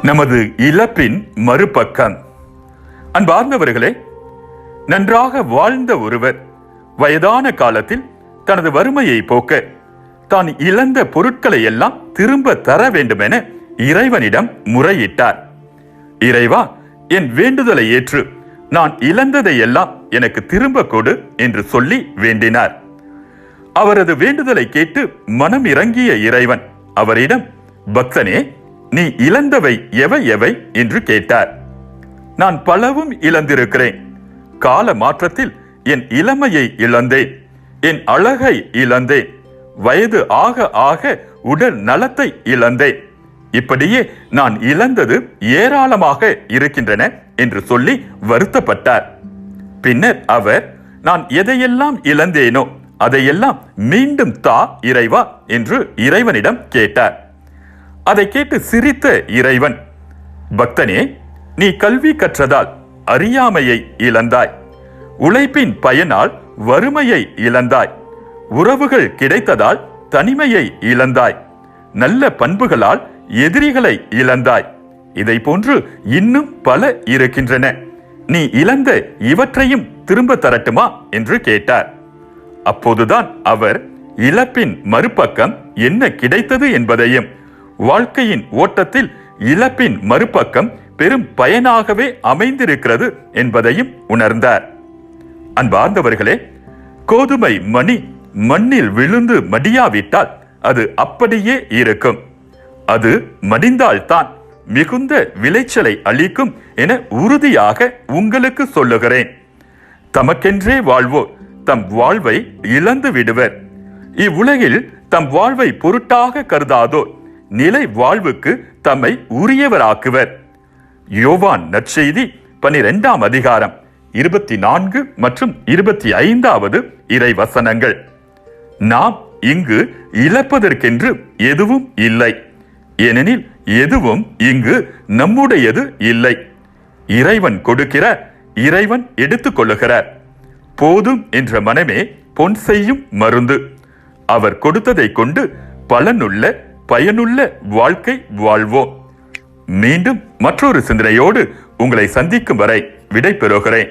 நமது இழப்பின் மறுபக்கம். அன்பார்ந்தவர்களே, நன்றாக வாழ்ந்த ஒருவர் வயதான காலத்தில் தனது வறுமையை போக்க தான் இழந்த பொருட்களை எல்லாம் திரும்ப தர வேண்டுமென இறைவனிடம் முறையிட்டார். இறைவா, என் வேண்டுதலை ஏற்று நான் இழந்ததை எல்லாம் எனக்கு திரும்ப கொடு என்று சொல்லி வேண்டினார். அவரது வேண்டுதலை கேட்டு மனம் இறங்கிய இறைவன் அவரிடம், பக்தனே, நீ இழந்தவை எவை எவை என்று கேட்டார். நான் பலவும் இழந்திருக்கிறேன். கால மாற்றத்தில் என் இளமையை இழந்தேன், என் அழகை இழந்தேன், வயது ஆக ஆக உடல் நலத்தை இழந்தேன். இப்படியே நான் இழந்தது ஏராளமாக இருக்கின்றன என்று சொல்லி வருத்தப்பட்டார். பின்னர் அவர், நான் எதையெல்லாம் இழந்தேனோ அதையெல்லாம் மீண்டும் தா இறைவா என்று இறைவனிடம் கேட்டார். அதை கேட்டு சிரித்த இறைவன், பக்தனே, நீ கல்வி கற்றதால் அறியாமையை இழந்தாய், உழைப்பின் பயனால் வறுமையை இழந்தாய், உறவுகள் கிடைத்ததால் தனிமையை இழந்தாய், நல்ல பண்புகளால் எதிரிகளை இழந்தாய். இதை போன்று இன்னும் பல இருக்கின்றன. நீ இழந்த இவற்றையும் திரும்ப தரட்டுமா என்று கேட்டார். அப்போதுதான் அவர் இழப்பின் மறுபக்கம் என்ன கிடைத்தது என்பதையும், வாழ்க்கையின் ஓட்டத்தில் இழப்பின் மறுபக்கம் பெரும் பயனாகவே அமைந்திருக்கிறது என்பதையும் உணர்ந்தார். அன்பார்ந்தவர்களே, கோதுமை மணி மண்ணில் விழுந்து மடியாவிட்டால் அது அப்படியே இருக்கும். அது மடிந்தால்தான் மிகுந்த விளைச்சலை அளிக்கும் என உறுதியாக உங்களுக்கு சொல்லுகிறேன். தமக்கென்றே வாழ்வோர் தம் வாழ்வை இழந்து விடுவர். இவ்வுலகில் தம் வாழ்வை பொருட்டாக கருதாதோர் நிலை வாழ்வுக்கு தம்மை உரியவராக்குவர். யோவான் நற்செய்தி 12ஆம் அதிகாரம் 24 மற்றும் 25வது இறை வசனங்கள். நாம் இங்கு இழப்பதற்கென்று எதுவும் இல்லை, ஏனெனில் எதுவும் இங்கு நம்முடையது இல்லை. இறைவன் கொடுக்கிறார், இறைவன் எடுத்துக் கொள்ளுகிறார். போதும் என்ற மனமே பொன் செய்யும் மருந்து. அவர் கொடுத்ததை கொண்டு பலனுள்ள பயனுள்ள வாழ்க்கை வாழ்வோம். மீண்டும் மற்றொரு சிந்தனையோடு உங்களை சந்திக்கும் வரை விடை பெறுகிறேன்.